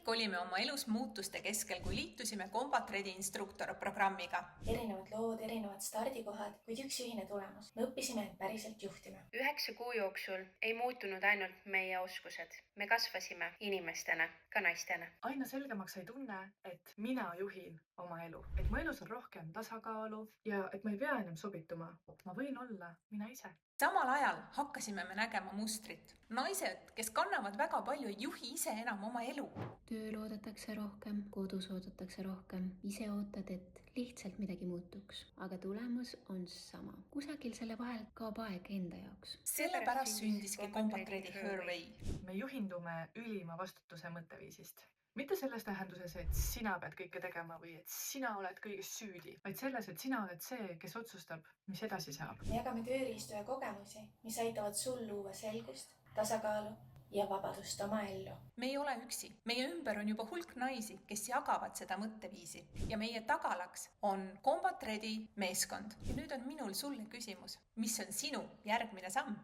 kõik olime oma elus muutuste keskel, kui liitusime Combat Ready Instructor programmiga. Erinevad lood, erinevad stardikohad, kuid üks ühine tulemus. Me õppisime end päriselt juhtima. 9 kuu jooksul ei muutunud ainult meie oskused. Me kasvasime inimestena, ka naistena. Aina selgemaks sai tunne, et mina juhin oma elu. Et mu elus on rohkem tasakaalu ja et ma ei pea enam sobituma. Ma võin olla mina ise. Samal ajal hakkasime me nägema mustrit. Naised, kes kannavad väga palju, ei juhi ise enam oma elu. Tööl oodatakse rohkem, kodus oodatakse rohkem. Ise ootad, et lihtsalt midagi muutuks. Aga tulemus on sama. Kusagil selle vahel kaob aeg enda jaoks. Sellepärast sündiski Combat Ready Her Way. Me juhindume ülima vastutuse mõtteviisist. Mitte selles tähenduses, et sina pead kõike tegema või et sina oled kõiges süüdi, vaid selles, et sina oled see, kes otsustab, mis edasi saab. Me jagame tööriistu ja kogemusi, mis aitavad sul luua selgust, tasakaalu ja vabadust oma ellu. Me ei ole üksi. Meie ümber on juba hulk naisi, kes jagavad seda mõtteviisi. Ja meie tagalaks on Combat Ready meeskond. Ja nüüd on minul sulle küsimus. Mis on sinu järgmine samm?